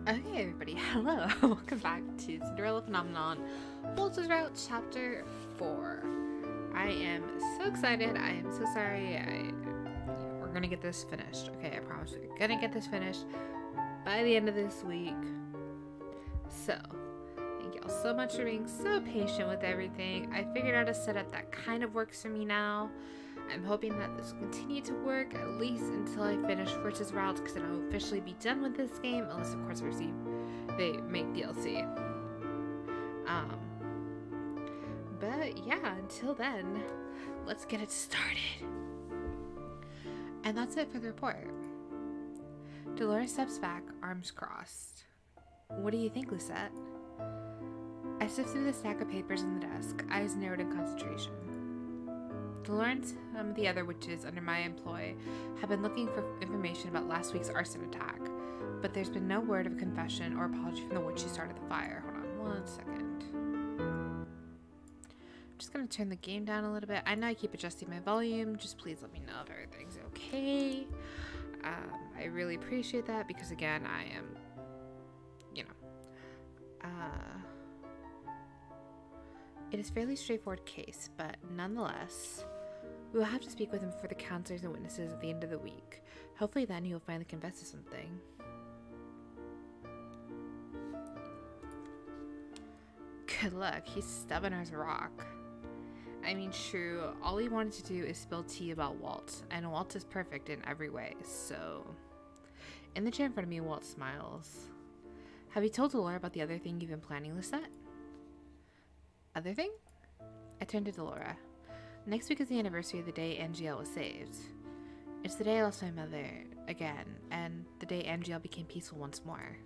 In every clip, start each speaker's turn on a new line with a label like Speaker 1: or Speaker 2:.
Speaker 1: Okay, everybody, hello. Welcome back to Cinderella Phenomenon, Waltz's Route, Chapter 4. I am so excited. I am so sorry. We're gonna get this finished. Okay, I promise we're gonna get this finished by the end of this week. So, thank y'all so much for being so patient with everything. I figured out a setup that kind of works for me now. I'm hoping that this will continue to work at least until I finish Fritz's routes, because then I'll officially be done with this game, unless of course they make DLC. But yeah, until then, let's get it started. And that's it for the report. Dolores steps back, arms crossed. What do you think, Lucette? I sift through the stack of papers on the desk, eyes narrowed in concentration. Dolores and some of the other witches under my employ have been looking for information about last week's arson attack, but there's been no word of confession or apology from the witch who started the fire. Hold on one second. I'm just going to turn the game down a little bit. I know I keep adjusting my volume. Just please let me know if everything's okay. I really appreciate that because, again, I am, it is a fairly straightforward case, but nonetheless, we will have to speak with him for the counselors and witnesses at the end of the week. Hopefully then he will finally confess to something. Good luck, he's stubborn as a rock. I mean, true, all he wanted to do is spill tea about Waltz, and Waltz is perfect in every way, so... In the chair in front of me, Waltz smiles. Have you told Delora about the other thing you've been planning, Lucette? Other thing? I turned to Delora. Next week is the anniversary of the day Angel was saved. It's the day I lost my mother, again, and the day Angel became peaceful once more.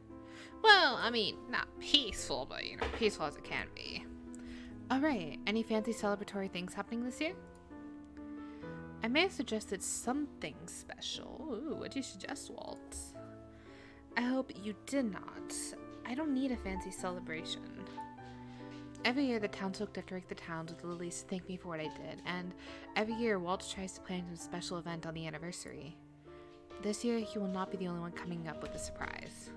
Speaker 1: Well, I mean, not peaceful, but, peaceful as it can be. Alright, any fancy celebratory things happening this year? I may have suggested something special. Ooh, what'd you suggest, Waltz? I hope you did not. I don't need a fancy celebration. Every year, the townsfolk decorate the towns with lilies to thank me for what I did, and every year, Waltz tries to plan some special event on the anniversary. This year, he will not be the only one coming up with a surprise.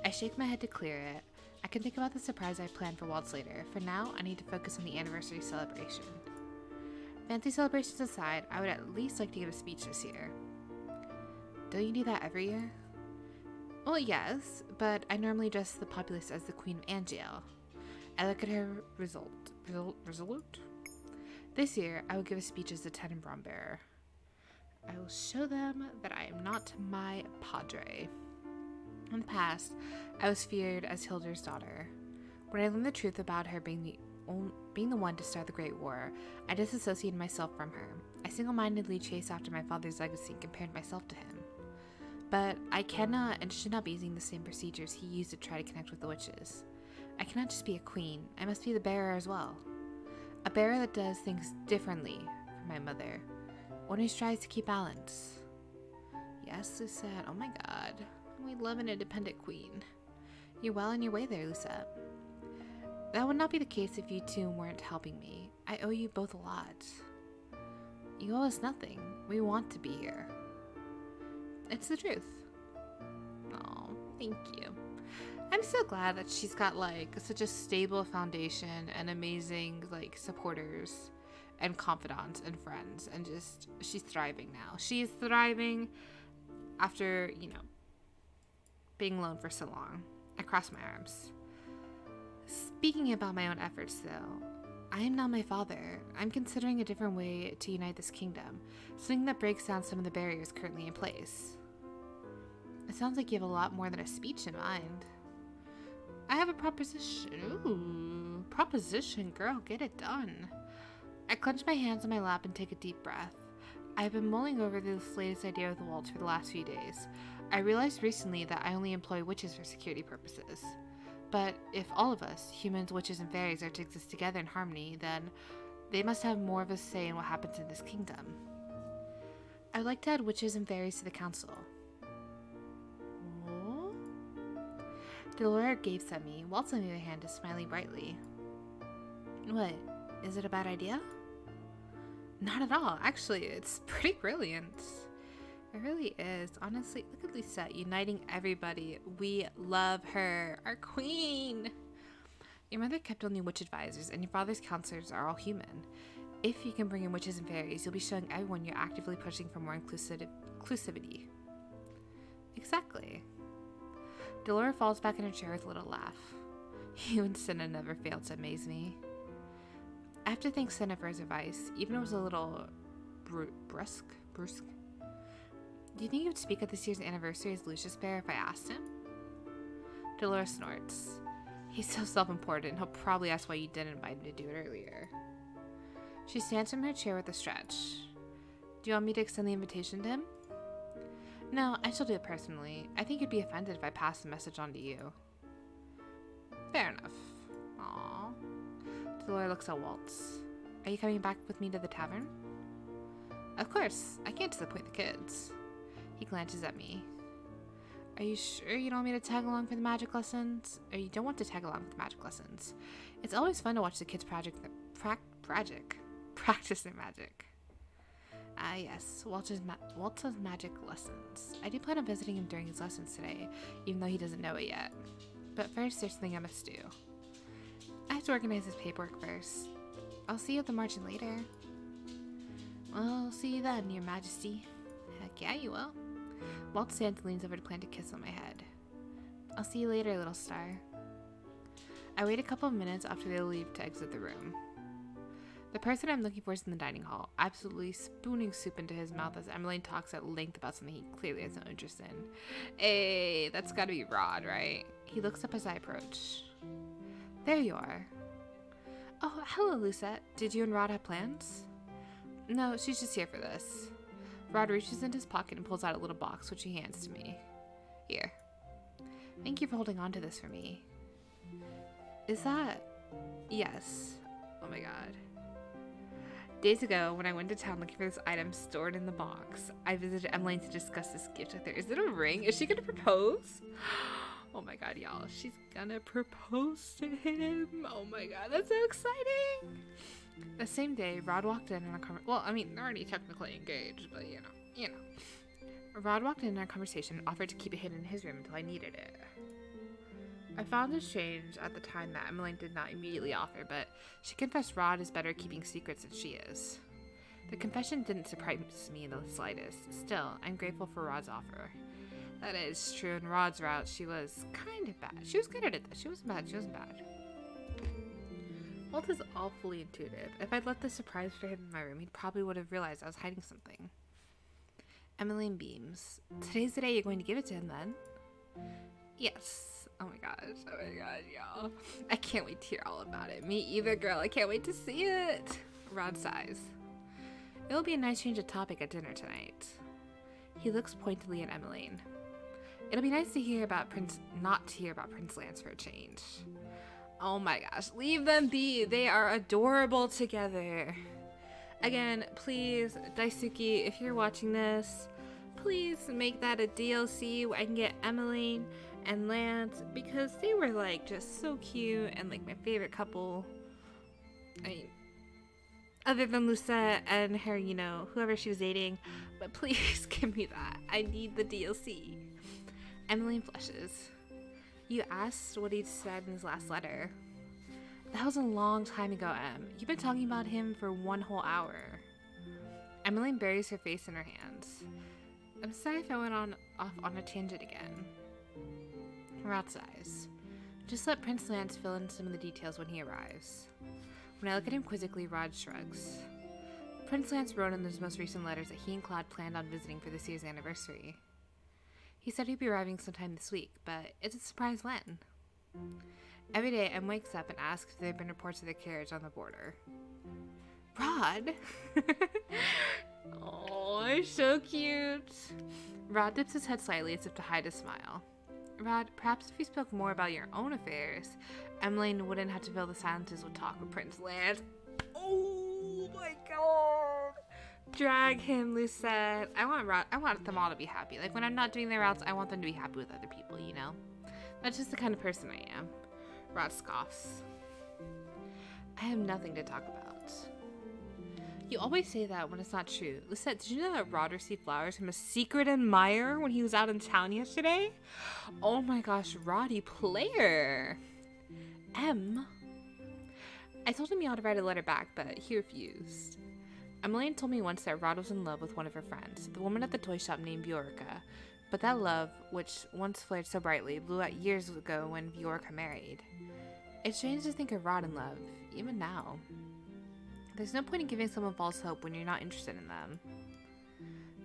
Speaker 1: I shake my head to clear it. I can think about the surprise I planned for Waltz later. For now, I need to focus on the anniversary celebration. Fancy celebrations aside, I would at least like to give a speech this year. Don't you do that every year? Well, yes, but I normally address the populace as the Queen of Angel. I look at her resolute. This year, I will give a speech as the Tenenbaum bearer. I will show them that I am not my padre. In the past, I was feared as Hilder's daughter. When I learned the truth about her being the one to start the Great War, I disassociated myself from her. I single-mindedly chased after my father's legacy and compared myself to him. But I cannot and should not be using the same procedures he used to try to connect with the witches. I cannot just be a queen. I must be the bearer as well. A bearer that does things differently from my mother. One who strives to keep balance. Yes, Lucette. Oh my god. We love an independent queen. You're well on your way there, Lucette. That would not be the case if you two weren't helping me. I owe you both a lot. You owe us nothing. We want to be here. It's the truth. Oh, thank you. I'm so glad that she's got, such a stable foundation and amazing, supporters and confidants and friends. And just, she's thriving now. She is thriving after, being alone for so long. I cross my arms. Speaking about my own efforts, though, I am not my father. I'm considering a different way to unite this kingdom. Something that breaks down some of the barriers currently in place. It sounds like you have a lot more than a speech in mind. I have a proposition. Ooh, proposition, girl, get it done. I clench my hands on my lap and take a deep breath. I have been mulling over this latest idea of the waltz for the last few days. I realized recently that I only employ witches for security purposes. But if all of us, humans, witches, and fairies, are to exist together in harmony, then they must have more of a say in what happens in this kingdom. I would like to add witches and fairies to the council. Delora gapes at me. Waltz, on the other hand, is smiling brightly. What? Is it a bad idea? Not at all. Actually, it's pretty brilliant. It really is. Honestly, look at Lisette uniting everybody. We love her. Our queen. Your mother kept only witch advisors, and your father's counselors are all human. If you can bring in witches and fairies, you'll be showing everyone you're actively pushing for more inclusivity. Exactly. Delora falls back in her chair with a little laugh. You and Cinna never failed to amaze me. I have to thank Cinna for his advice, even if it was a little brusque. Do you think he would speak at this year's anniversary as Lucius Bear if I asked him? Delora snorts. He's so self-important, he'll probably ask why you didn't invite him to do it earlier. She stands from her chair with a stretch. Do you want me to extend the invitation to him? No, I shall do it personally. I think you'd be offended if I passed the message on to you. Fair enough. Aww. Delora looks at Waltz. Are you coming back with me to the tavern? Of course. I can't disappoint the kids. He glances at me. Are you sure you don't want me to tag along for the magic lessons? Or you don't want to tag along with the magic lessons? It's always fun to watch the kids practice their magic. Ah yes, Waltz's magic lessons. I do plan on visiting him during his lessons today, even though he doesn't know it yet. But first, there's something I must do. I have to organize his paperwork first. I'll see you at the marching later. Well, I'll see you then, Your Majesty. Heck yeah, you will. Waltz stands and leans over to plant a kiss on my head. I'll see you later, little star. I wait a couple of minutes after they leave to exit the room. The person I'm looking for is in the dining hall, absolutely spooning soup into his mouth as Emmeline talks at length about something he clearly has no interest in. Hey, that's gotta be Rod, right? He looks up as I approach. There you are. Oh, hello, Lucette. Did you and Rod have plans? No, she's just here for this. Rod reaches into his pocket and pulls out a little box, which he hands to me. Here. Thank you for holding on to this for me. Is that... Yes. Oh my god. Days ago, when I went to town looking for this item stored in the box, I visited Emmeline to discuss this gift with her. Is it a ring? Is she gonna propose? Oh my god, y'all. She's gonna propose to him. Oh my god, that's so exciting. The same day, Rod walked in on a well, I mean, they're already technically engaged, but you know. Rod walked in our conversation and offered to keep it hidden in his room until I needed it. I found this strange at the time that Emmeline did not immediately offer, but she confessed Rod is better at keeping secrets than she is. The confession didn't surprise me in the slightest. Still, I'm grateful for Rod's offer. That is true. In Rod's route, she was kind of bad. She was good at it, though. She wasn't bad. Walt is awfully intuitive. If I'd let this surprise for him in my room, he probably would have realized I was hiding something. Emmeline beams. Today's the day you're going to give it to him, then? Yes. Oh my god, y'all. I can't wait to hear all about it. Me either, girl. I can't wait to see it. Rod sighs. It'll be a nice change of topic at dinner tonight. He looks pointedly at Emmeline. It'll be nice to hear about not to hear about Prince Lance for a change. Oh my gosh, leave them be. They are adorable together. Again, please, Daisuke, if you're watching this, please make that a DLC where I can get Emmeline and Lance, because they were like just so cute and like my favorite couple. I mean, other than Lucette and her, you know, whoever she was dating, but please give me that. I need the DLC. Emmeline flushes. You asked what he'd said in his last letter. That was a long time ago, Em. You've been talking about him for 1 whole hour. Emmeline buries her face in her hands. I'm sorry if I went off on a tangent again. Rod sighs. Just let Prince Lance fill in some of the details when he arrives. When I look at him quizzically, Rod shrugs. Prince Lance wrote in those most recent letters that he and Claude planned on visiting for this year's anniversary. He said he'd be arriving sometime this week, but it's a surprise when. Every day, Em wakes up and asks if there have been reports of their carriage on the border. Rod! Oh, they're so cute. Rod dips his head slightly as if to hide a smile. Rod, perhaps if you spoke more about your own affairs, Emmeline wouldn't have to fill the silences with talk with Prince Lance. Oh my god! Drag him, Lucette. I want them all to be happy. Like, when I'm not doing their routes, I want them to be happy with other people, you know? That's just the kind of person I am. Rod scoffs. I have nothing to talk about. You always say that when it's not true. Lisette, did you know that Rod received flowers from a secret admirer when he was out in town yesterday? Oh my gosh, Roddy player. M. I told him he ought to write a letter back, but he refused. Emmeline told me once that Rod was in love with one of her friends, the woman at the toy shop named Bjorka. But that love, which once flared so brightly, blew out years ago when Bjorka married. It's strange to think of Rod in love, even now. There's no point in giving someone false hope when you're not interested in them.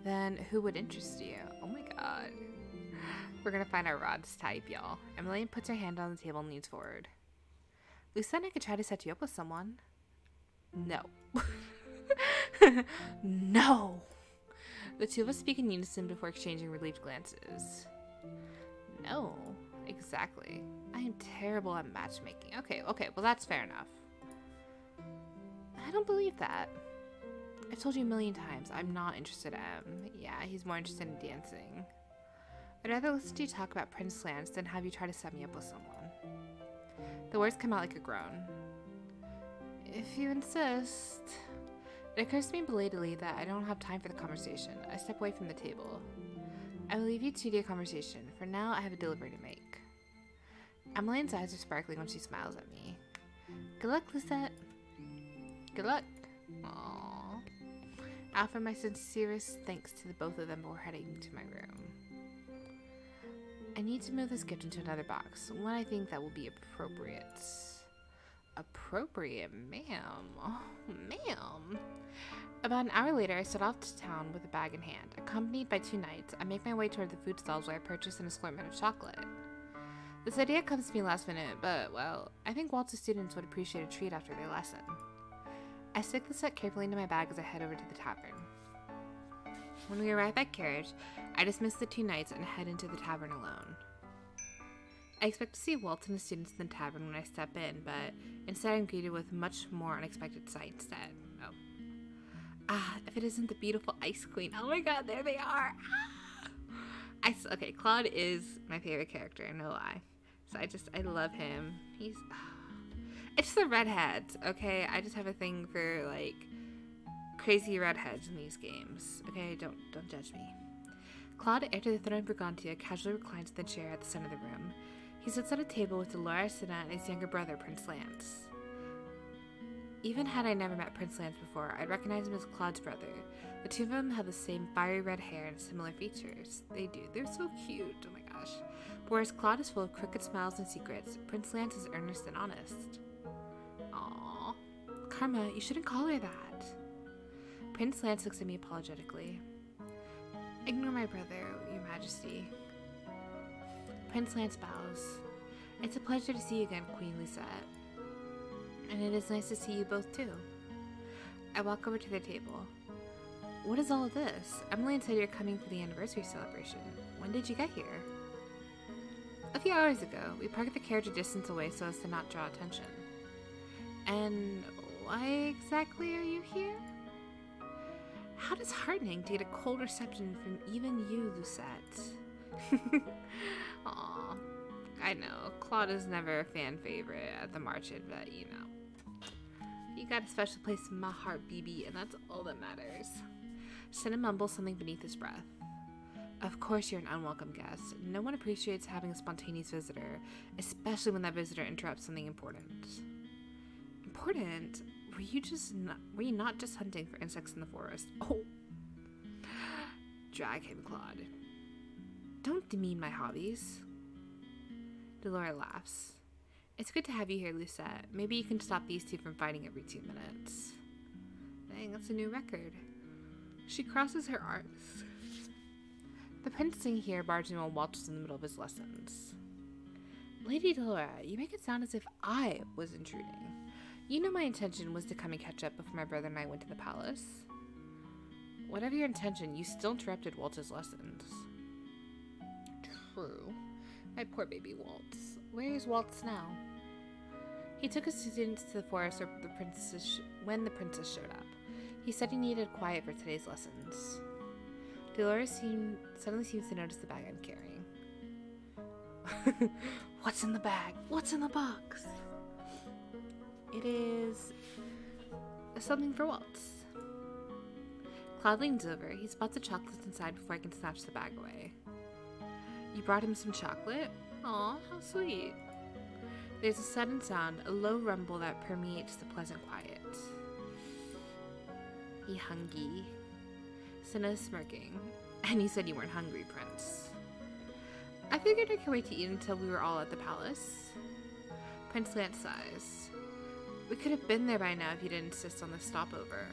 Speaker 1: Then who would interest you? Oh my god. We're gonna find out Rod's type, y'all. Emmeline puts her hand on the table and leans forward. Lucette and I could try to set you up with someone. No. No! The two of us speak in unison before exchanging relieved glances. No, exactly. I am terrible at matchmaking. Okay, well that's fair enough. I don't believe that. I've told you a million times, I'm not interested in him. Yeah, he's more interested in dancing. I'd rather listen to you talk about Prince Lance than have you try to set me up with someone. The words come out like a groan. If you insist. It occurs to me belatedly that I don't have time for the conversation. I step away from the table. I will leave you to your conversation. For now, I have a delivery to make. Emmeline's eyes are sparkling when she smiles at me. Good luck, Lisette. Good luck. Aww. I offer my sincerest thanks to the both of them before heading to my room. I need to move this gift into another box, one I think that will be appropriate. Appropriate, ma'am. Oh, ma'am. About an hour later, I set off to town with a bag in hand. Accompanied by two knights, I make my way toward the food stalls where I purchase an assortment of chocolate. This idea comes to me last minute, but, well, I think Waltz's students would appreciate a treat after their lesson. I stick the set carefully into my bag as I head over to the tavern. When we arrive at carriage, I dismiss the two knights and head into the tavern alone. I expect to see Waltz and the students in the tavern when I step in, but instead I'm greeted with much more unexpected sight instead. Oh. Ah, if it isn't the beautiful Ice Queen. Oh my god, there they are! Ah! Okay, Claude is my favorite character, no lie. So I love him. It's the redheads, okay? I just have a thing for, like, crazy redheads in these games. Okay, don't judge me. Claude, after the throne of Brigantia, casually reclines in the chair at the center of the room. He sits at a table with Dolores Sinna and his younger brother, Prince Lance. Even had I never met Prince Lance before, I'd recognize him as Claude's brother. The two of them have the same fiery red hair and similar features. They do. They're so cute. Oh my gosh. Whereas Claude is full of crooked smiles and secrets, Prince Lance is earnest and honest. Aww. Karma, you shouldn't call her that. Prince Lance looks at me apologetically. Ignore my brother, Your Majesty. Prince Lance bows. It's a pleasure to see you again, Queen Lisette. And it is nice to see you both too. I walk over to their table. What is all of this? Emmeline said you're coming for the anniversary celebration. When did you get here? A few hours ago. We parked the carriage a distance away so as to not draw attention. And why exactly are you here? How disheartening to get a cold reception from even you, Lucette. Aw, I know, Claude is never a fan favorite at the Marchand, but you know. You got a special place in my heart, BB, and that's all that matters. Cinna mumbles something beneath his breath. Of course you're an unwelcome guest. No one appreciates having a spontaneous visitor, especially when that visitor interrupts something important. Important? Were you not just hunting for insects in the forest? Oh. Drag him, Claude. Don't demean my hobbies. Delora laughs. It's good to have you here, Lucette. Maybe you can stop these two from fighting every 2 minutes. Dang, that's a new record. She crosses her arms. The prince sitting here barged in while Waltz was in the middle of his lessons. Lady Delora, you make it sound as if I was intruding. You know my intention was to come and catch up before my brother and I went to the palace. Whatever your intention, you still interrupted Waltz's lessons. True. My poor baby Waltz. Where is Waltz now? He took his students to the forest when the princess showed up. He said he needed quiet for today's lessons. Dolores suddenly seems to notice the bag I'm carrying. What's in the bag? What's in the box? It is something for Waltz. Claude leans over. He spots the chocolates inside before I can snatch the bag away. You brought him some chocolate? Aw, how sweet. There's a sudden sound, a low rumble that permeates the pleasant quiet. He hungry. Cinna is smirking. And you said you weren't hungry, Prince. I figured I could wait to eat until we were all at the palace. Prince Lance sighs. We could have been there by now if you didn't insist on the stopover.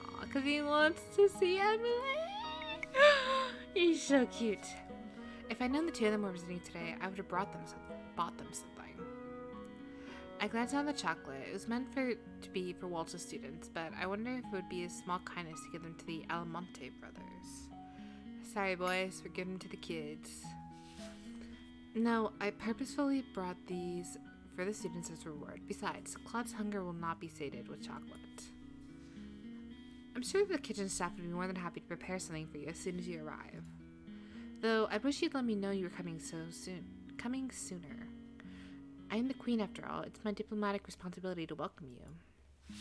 Speaker 1: Aw, because he wants to see Emily. He's so cute. If I'd known the two of them were visiting today, I would have bought them something. I glanced down the chocolate. It was meant to be for Waltz's students, but I wonder if it would be a small kindness to give them to the Almonte brothers. Sorry, boys, we're giving them to the kids. No, I purposefully brought these for the students as a reward. Besides, Claude's hunger will not be sated with chocolate. I'm sure the kitchen staff would be more than happy to prepare something for you as soon as you arrive. Though, I wish you'd let me know you were coming sooner. I am the queen after all. It's my diplomatic responsibility to welcome you.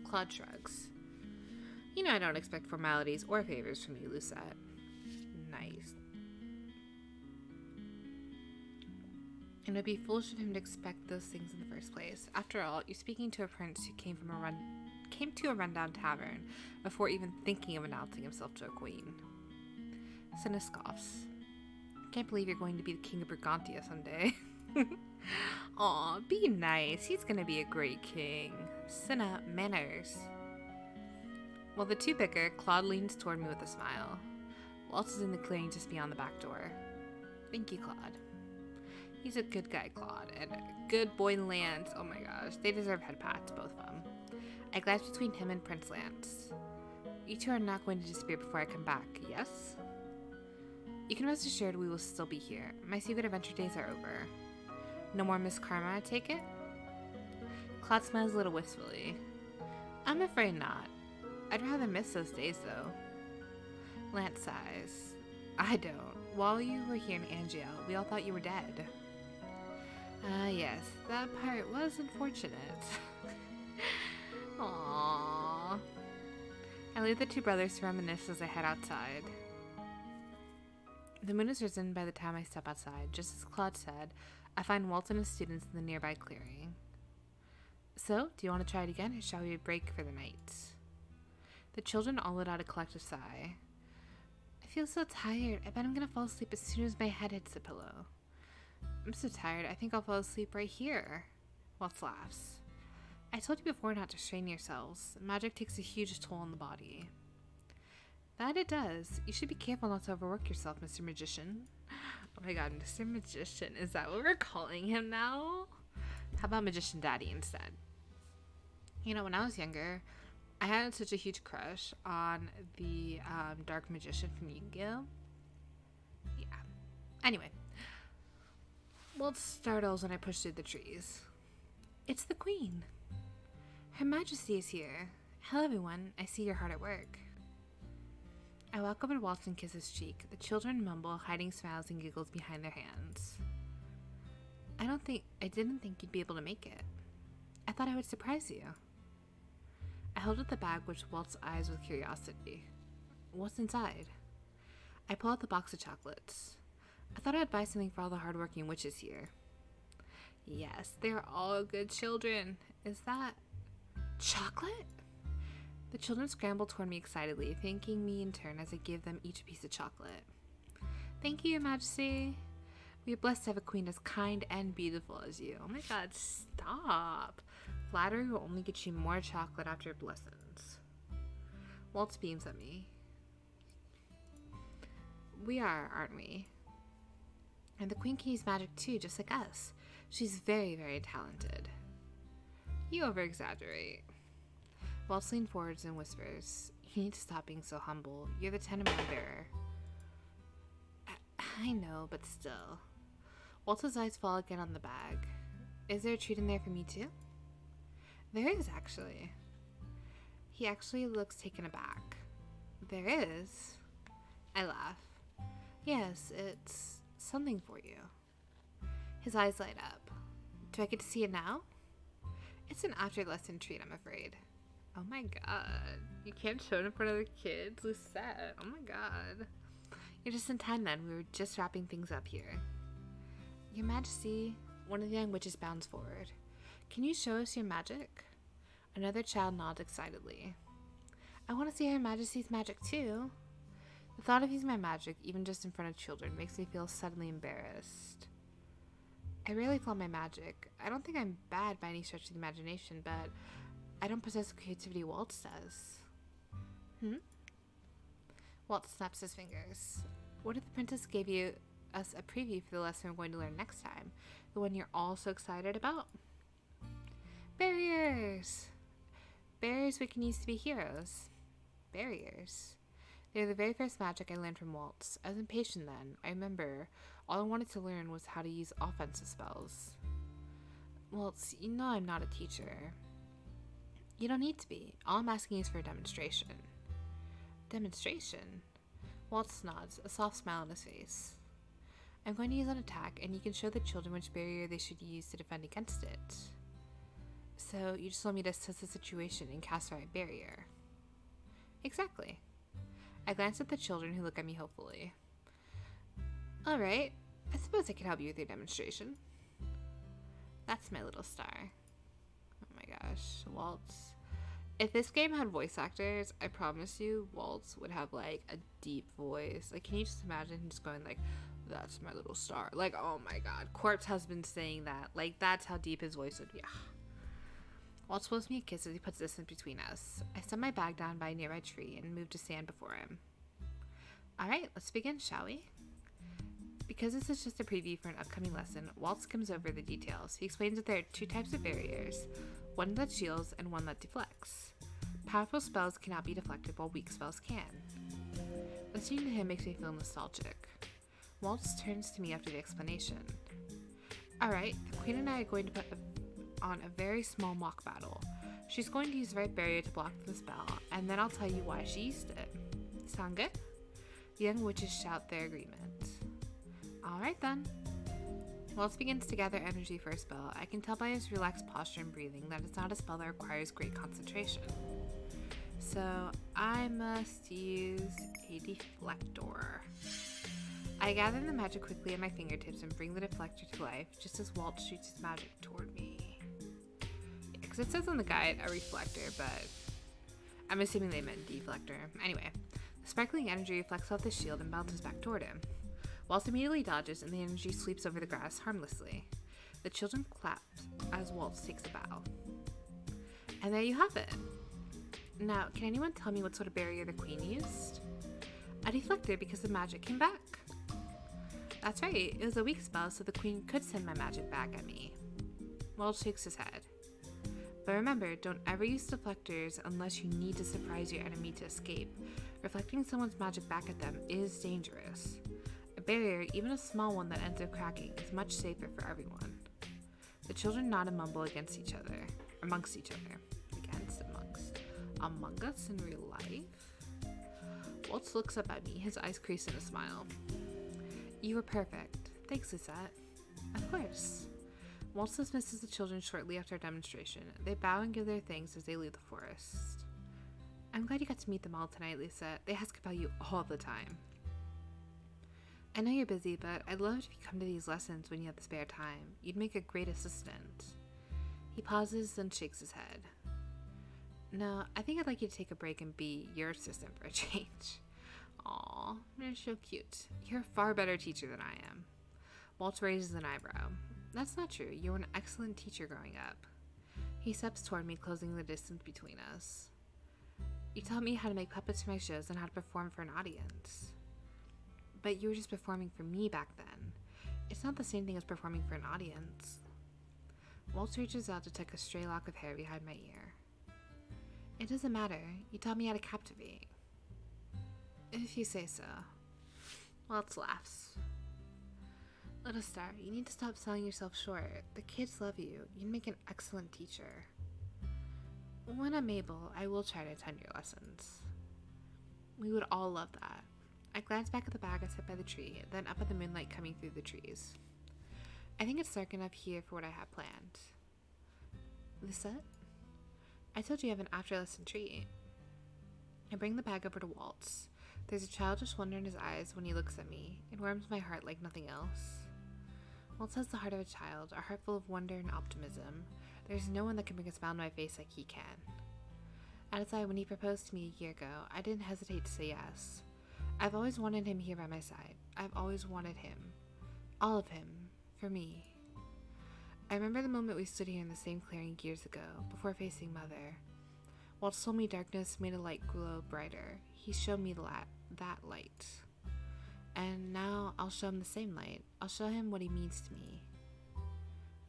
Speaker 1: Claude shrugs. You know I don't expect formalities or favors from you, Lucette. Nice. And it would be foolish of him to expect those things in the first place. After all, you're speaking to a prince who came to a rundown tavern before even thinking of announcing himself to a queen. Cinna scoffs. Can't believe you're going to be the king of Brigantia someday. Aw, be nice. He's gonna be a great king. Cinna, manners. While the two bicker, Claude leans toward me with a smile. Waltz is in the clearing just beyond the back door. Thank you, Claude. He's a good guy, Claude, and a good boy, Lance. Oh my gosh, they deserve head pats, both of them. I glance between him and Prince Lance. You two are not going to disappear before I come back, yes? You can rest assured we will still be here. My secret adventure days are over. No more Miss Karma, I take it? Claude smiles a little wistfully. I'm afraid not. I'd rather miss those days, though. Lance sighs. I don't. While you were here in Angiel, we all thought you were dead. Yes, that part was unfortunate. Aww. I leave the two brothers to reminisce as I head outside. The moon has risen by the time I step outside. Just as Claude said, I find Waltz and his students in the nearby clearing. So, do you want to try it again, or shall we break for the night? The children all let out a collective sigh. I feel so tired. I bet I'm gonna fall asleep as soon as my head hits the pillow. I'm so tired, I think I'll fall asleep right here. Waltz laughs. I told you before not to strain yourselves. Magic takes a huge toll on the body. That it does. You should be careful not to overwork yourself, Mr. Magician. Oh my god, Mr. Magician. Is that what we're calling him now? How about Magician Daddy instead? You know, when I was younger, I had such a huge crush on the Dark Magician from Yu-Gi-Oh! Yeah. Anyway. Waltz startles when I push through the trees. It's the Queen. Her Majesty is here. Hello, everyone. I see you're hard at work. I walk over to Waltz and kiss his cheek. The children mumble, hiding smiles and giggles behind their hands. I didn't think you'd be able to make it. I thought I would surprise you. I hold up the bag, which Waltz eyes with curiosity. What's inside? I pull out the box of chocolates. I thought I'd buy something for all the hardworking witches here. Yes, they're all good children. Is that chocolate? The children scramble toward me excitedly, thanking me in turn as I give them each a piece of chocolate. Thank you, Your Majesty. We are blessed to have a queen as kind and beautiful as you. Oh my god, stop. Flattery will only get you more chocolate after lessons. Waltz beams at me. We are, aren't we? And the queen can use magic too, just like us. She's very, very talented. You over-exaggerate. Waltz leans forwards and whispers, You need to stop being so humble. You're the tenement bearer. I know, but still. Waltz's eyes fall again on the bag. Is there a treat in there for me too? There is, actually. He actually looks taken aback. There is? I laugh. Yes, it's something for you. His eyes light up. Do I get to see it now? It's an after-lesson treat, I'm afraid. Oh my god. You can't show it in front of the kids, Lucette. Oh my god. You're just in time then. We were just wrapping things up here. Your Majesty, one of the young witches bounds forward. Can you show us your magic? Another child nods excitedly. I want to see Her Majesty's magic too. The thought of using my magic, even just in front of children, makes me feel suddenly embarrassed. I rarely flaunt my magic. I don't think I'm bad by any stretch of the imagination, but I don't possess the creativity Waltz does. Waltz snaps his fingers. What if the princess gave us a preview for the lesson we're going to learn next time? The one you're all so excited about? Barriers! Barriers we can use to be heroes. Barriers. They're the very first magic I learned from Waltz. I was impatient then. I remember all I wanted to learn was how to use offensive spells. Waltz, you know I'm not a teacher. You don't need to be. All I'm asking is for a demonstration. Demonstration? Waltz nods, a soft smile on his face. I'm going to use an attack, and you can show the children which barrier they should use to defend against it. So, you just want me to assess the situation and cast the right barrier? Exactly. I glance at the children who look at me hopefully. Alright, I suppose I can help you with your demonstration. That's my little star. Oh my gosh, Waltz. If this game had voice actors, I promise you, Waltz would have like a deep voice. Like, can you just imagine him just going like, that's my little star? Like, oh my god, Corpse has been saying that. Like, that's how deep his voice would be. Waltz blows me a kiss as he puts distance between us. I set my bag down by a nearby tree and move to stand before him. Alright, let's begin, shall we? Because this is just a preview for an upcoming lesson, Waltz comes over the details. He explains that there are two types of barriers, one that shields and one that deflects. Powerful spells cannot be deflected while weak spells can. Listening to him makes me feel nostalgic. Waltz turns to me after the explanation. Alright, the queen and I are going to put on a very small mock battle. She's going to use the right barrier to block the spell, and then I'll tell you why she used it. Sound good? The young witches shout their agreement. Alright then. Waltz begins to gather energy for a spell. I can tell by his relaxed posture and breathing that it's not a spell that requires great concentration. So I must use a deflector. I gather the magic quickly at my fingertips and bring the deflector to life just as Waltz shoots his magic toward me. Yeah, because it says on the guide a reflector, but I'm assuming they meant deflector. Anyway, the sparkling energy reflects off the shield and bounces back toward him. Waltz immediately dodges and the energy sweeps over the grass harmlessly. The children clap as Waltz takes a bow. And there you have it. Now, can anyone tell me what sort of barrier the queen used? A deflector because the magic came back. That's right, it was a weak spell so the queen could send my magic back at me. Waltz shakes his head. But remember, don't ever use deflectors unless you need to surprise your enemy to escape. Reflecting someone's magic back at them is dangerous. A barrier, even a small one that ends up cracking, is much safer for everyone. The children nod and mumble amongst each other. Among us in real life? Waltz looks up at me, his eyes crease in a smile. You were perfect. Thanks, Lisette. Of course. Waltz dismisses the children shortly after our demonstration. They bow and give their thanks as they leave the forest. I'm glad you got to meet them all tonight, Lisette. They ask about you all the time. I know you're busy, but I'd love it if you come to these lessons when you have the spare time. You'd make a great assistant. He pauses, then shakes his head. No, I think I'd like you to take a break and be your assistant for a change. Aw, you're so cute. You're a far better teacher than I am. Waltz raises an eyebrow. That's not true. You were an excellent teacher growing up. He steps toward me, closing the distance between us. You taught me how to make puppets for my shows and how to perform for an audience. But you were just performing for me back then. It's not the same thing as performing for an audience. Waltz reaches out to tuck a stray lock of hair behind my ear. It doesn't matter. You taught me how to captivate. If you say so. Waltz laughs. Little star, you need to stop selling yourself short. The kids love you. You'd make an excellent teacher. When I'm able, I will try to attend your lessons. We would all love that. I glance back at the bag I set by the tree, then up at the moonlight coming through the trees. I think it's dark enough here for what I have planned. Lisette? I told you I have an after-lesson treat. I bring the bag over to Waltz. There's a childish wonder in his eyes when he looks at me. It warms my heart like nothing else. Waltz has the heart of a child, a heart full of wonder and optimism. There's no one that can bring a smile on my face like he can. At his eye, when he proposed to me a year ago, I didn't hesitate to say yes. I've always wanted him here by my side. I've always wanted him. All of him. For me. I remember the moment we stood here in the same clearing years ago, before facing Mother. Waltz told me darkness made a light glow brighter. He showed me that light. And now I'll show him the same light. I'll show him what he means to me.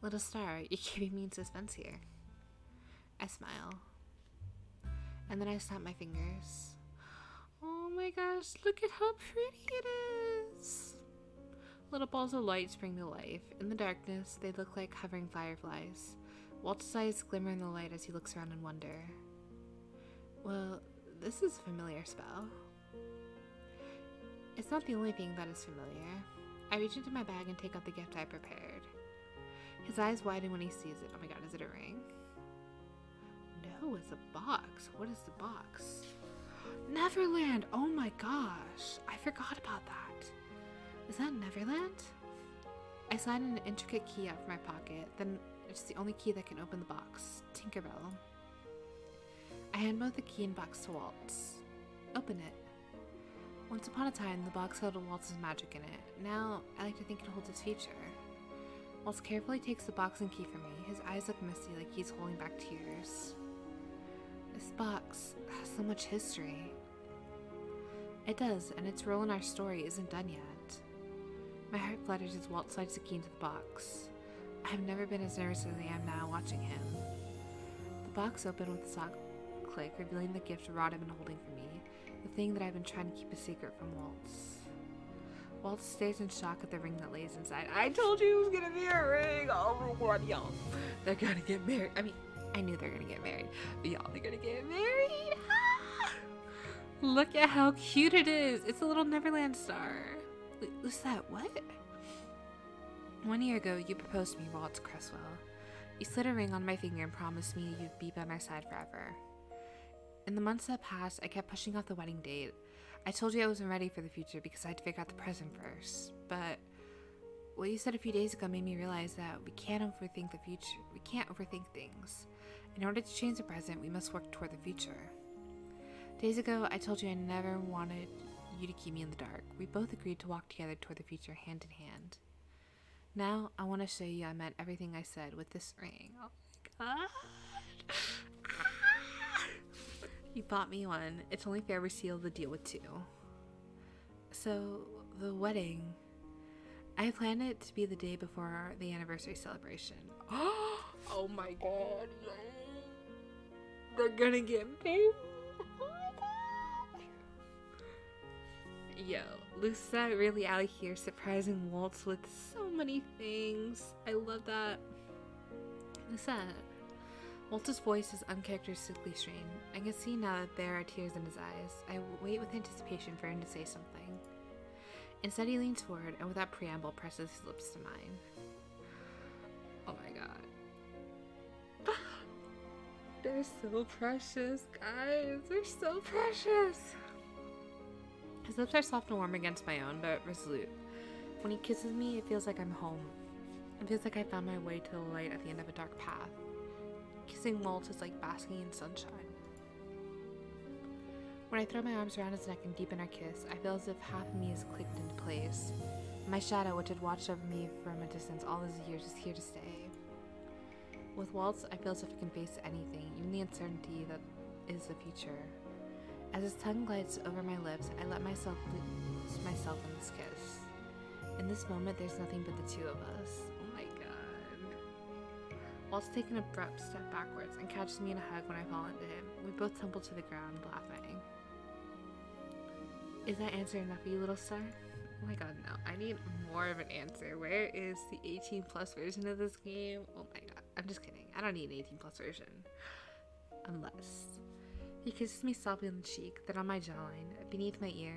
Speaker 1: Little star, you're keeping me in suspense here. I smile. And then I snap my fingers. Oh my gosh, look at how pretty it is! Little balls of light spring to life. In the darkness, they look like hovering fireflies. Waltz's eyes glimmer in the light as he looks around in wonder. Well, this is a familiar spell. It's not the only thing that is familiar. I reach into my bag and take out the gift I prepared. His eyes widen when he sees it. Oh my god, is it a ring? No, it's a box. What is the box? Neverland! Oh my gosh! I forgot about that. Is that Neverland? I slide an intricate key out from my pocket, then it's the only key that can open the box. Tinkerbell. I hand both the key and box to Waltz. Open it. Once upon a time, the box held Waltz's magic in it. Now, I like to think it holds his future. Waltz carefully takes the box and key from me. His eyes look misty like he's holding back tears. This box has so much history. It does, and its role in our story isn't done yet. My heart flutters as Waltz slides the key into the box. I have never been as nervous as I am now watching him. The box opened with a soft click, revealing the gift Rod had been holding for me, the thing that I've been trying to keep a secret from Waltz. Waltz stares in shock at the ring that lays inside. I told you it was gonna be a ring! Oh my god, y'all. They're gonna get married. I mean, I knew they were gonna get married, but y'all, they're gonna get married! Ah! Look at how cute it is! It's a little Neverland star. Lucette, what? 1 year ago, you proposed to me, Waltz Cresswell. You slid a ring on my finger and promised me you'd be by my side forever. In the months that passed, I kept pushing off the wedding date. I told you I wasn't ready for the future because I had to figure out the present first. But what you said a few days ago made me realize that we can't overthink the future. We can't overthink things. In order to change the present, we must work toward the future. Days ago, I told you I never wanted you to keep me in the dark. We both agreed to walk together toward the future hand in hand. Now, I want to show you I meant everything I said with this ring. Oh my god. You bought me one. It's only fair we seal the deal with two. So, the wedding. I planned it to be the day before the anniversary celebration. Oh my god. They're gonna get married. Yo, Lucette really out here surprising Waltz with so many things. I love that. Lucette. Waltz's voice is uncharacteristically strained. I can see now that there are tears in his eyes. I wait with anticipation for him to say something. Instead, he leans forward and without preamble presses his lips to mine. Oh my god. They're so precious, guys. They're so precious. His lips are soft and warm against my own, but resolute. When he kisses me, it feels like I'm home. It feels like I found my way to the light at the end of a dark path. Kissing Waltz is like basking in sunshine. When I throw my arms around his neck and deepen our kiss, I feel as if half of me is clicked into place. My shadow, which had watched over me from a distance all these years, is here to stay. With Waltz, I feel as if I can face anything, even the uncertainty that is the future. As his tongue glides over my lips, I let myself lose myself in this kiss. In this moment, there's nothing but the two of us. Oh my god. Waltz takes an abrupt step backwards and catches me in a hug when I fall into him. We both tumble to the ground, laughing. Is that answer enough for you, little star? Oh my god, no. I need more of an answer. Where is the 18 plus version of this game? Oh my god. I'm just kidding. I don't need an 18 plus version. Unless. He kisses me softly on the cheek, then on my jawline, beneath my ear.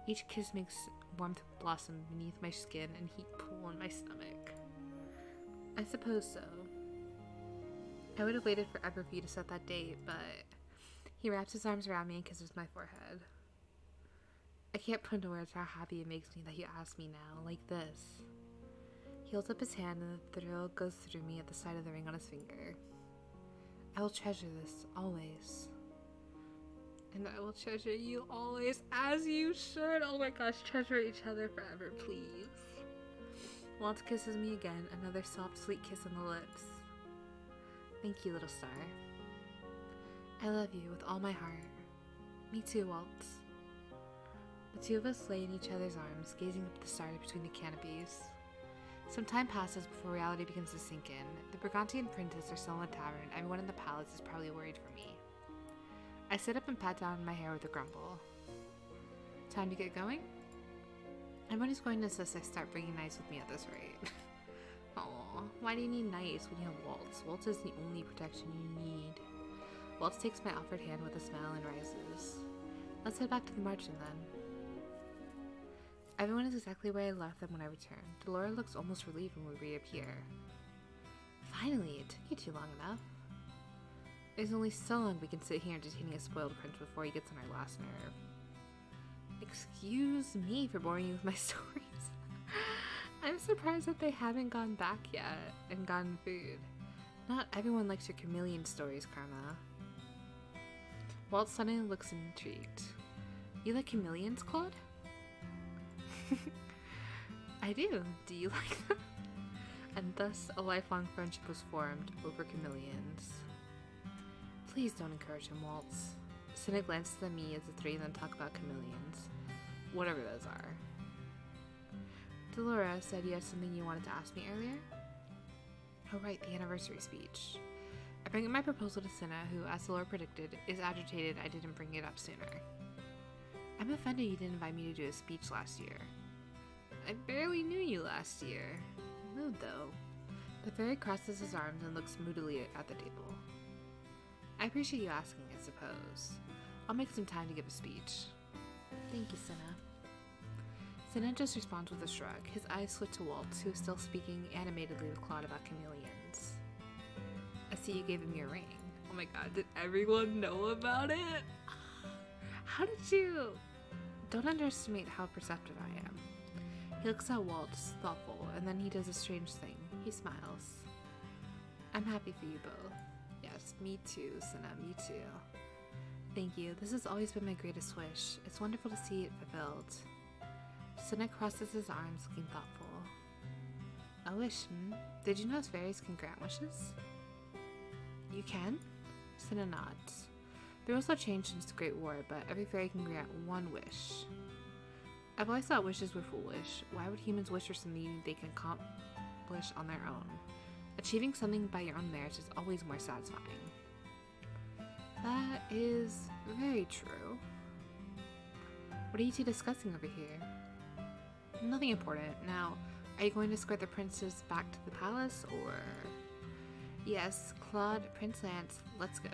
Speaker 1: Each kiss makes warmth blossom beneath my skin and heat pool in my stomach. I suppose so. I would have waited forever for you to set that date, but he wraps his arms around me and kisses my forehead. I can't put into words how happy it makes me that he asked me now, like this. He holds up his hand and the thrill goes through me at the sight of the ring on his finger. I will treasure this, always. And I will treasure you always, as you should. Oh my gosh, treasure each other forever, please. Waltz kisses me again, another soft, sweet kiss on the lips. Thank you, little star. I love you with all my heart. Me too, Waltz. The two of us lay in each other's arms, gazing up at the stars between the canopies. Some time passes before reality begins to sink in. The Brigantian princess are still in the tavern. Everyone in the palace is probably worried for me. I sit up and pat down my hair with a grumble. Time to get going? Everybody's going to insist I start bringing knights with me at this rate. Aw, why do you need knights when you have Waltz? Waltz is the only protection you need. Waltz takes my offered hand with a smile and rises. Let's head back to the marching then. Everyone is exactly where I left them when I returned. Delora looks almost relieved when we reappear. Finally, it took you too long enough. There's only so long we can sit here entertaining a spoiled prince before he gets on our last nerve. Excuse me for boring you with my stories. I'm surprised that they haven't gone back yet and gotten food. Not everyone likes your chameleon stories, Karma. Walt suddenly looks intrigued. You like chameleons, Claude? I do. Do you like them? And thus a lifelong friendship was formed over chameleons. Please don't encourage him, Waltz. Cinna glances at me as the three of them talk about chameleons. Whatever those are. Delora said you had something you wanted to ask me earlier? Oh right, the anniversary speech. I bring up my proposal to Cinna, who, as Delora predicted, is agitated I didn't bring it up sooner. I'm offended you didn't invite me to do a speech last year. I barely knew you last year. Mood though. The fairy crosses his arms and looks moodily at the table. I appreciate you asking, I suppose. I'll make some time to give a speech. Thank you, Cinna. Cinna just responds with a shrug. His eyes switch to Waltz, who is still speaking animatedly with Claude about chameleons. I see you gave him your ring. Oh my god, did everyone know about it? How did you? Don't underestimate how perceptive I am. He looks at Waltz, thoughtful, and then he does a strange thing. He smiles. I'm happy for you both. Yes, me too, Cinna, me too. Thank you. This has always been my greatest wish. It's wonderful to see it fulfilled. Cinna crosses his arms, looking thoughtful. A wish, Did you know fairies can grant wishes? You can? Cinna nods. The rules have changed since the Great War, but every fairy can grant one wish. I've always thought wishes were foolish. Why would humans wish for something they can accomplish on their own? Achieving something by your own merits is always more satisfying. That is very true. What are you two discussing over here? Nothing important. Now, are you going to escort the princess back to the palace, or... Yes, Claude, Prince Lance, let's go.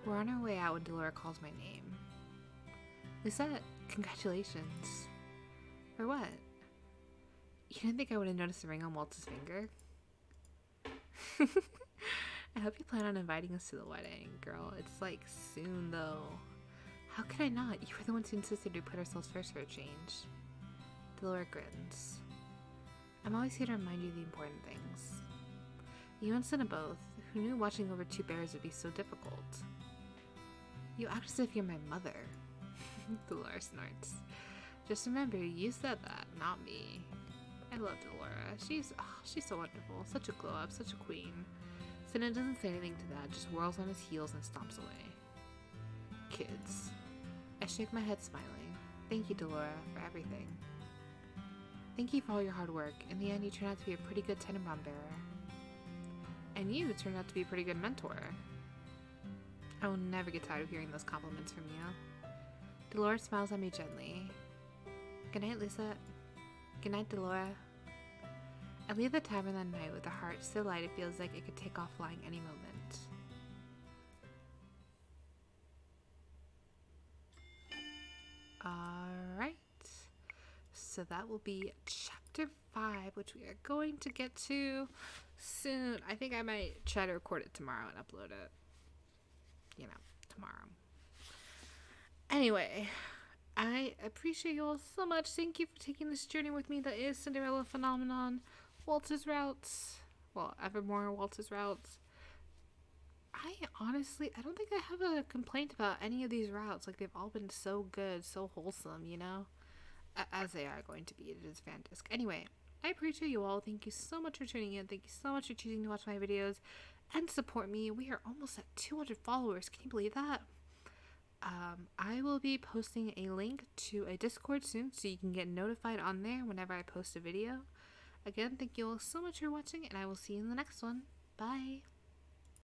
Speaker 1: We're on our way out when Delora calls my name. Lisette, congratulations. For what? You didn't think I would have noticed the ring on Waltz's finger? I hope you plan on inviting us to the wedding, girl. It's like soon, though. How could I not? You were the ones who insisted we put ourselves first for a change. Delora grins. I'm always here to remind you of the important things. You and Cinna both, who knew watching over two bears would be so difficult. You act as if you're my mother. Delora snorts. Just remember, you said that, not me. I love Delora. She's so wonderful. Such a glow-up, such a queen. Cinna doesn't say anything to that, just whirls on his heels and stomps away. Kids. I shake my head smiling. Thank you, Delora, for everything. Thank you for all your hard work. In the end, you turned out to be a pretty good Tenenbaum bearer. And you turned out to be a pretty good mentor. I will never get tired of hearing those compliments from you. Delora smiles at me gently. Good night, Lisette. Good night, Delora. I leave the tavern that night with a heart so light it feels like it could take off flying any moment. Alright. So that will be chapter chapter 5, which we are going to get to soon. I think I might try to record it tomorrow and upload it, tomorrow. Anyway, I appreciate you all so much. Thank you for taking this journey with me that is Cinderella Phenomenon, Waltz's Routes, Evermore, Waltz's Routes. I don't think I have a complaint about any of these routes. Like, they've all been so good, so wholesome, as they are going to be. It is fantastic. Anyway, I appreciate you all. Thank you so much for tuning in. Thank you so much for choosing to watch my videos and support me. We are almost at 200 followers. Can you believe that? I will be posting a link to a Discord soon, so you can get notified on there whenever I post a video. Again, thank you all so much for watching, and I will see you in the next one. Bye!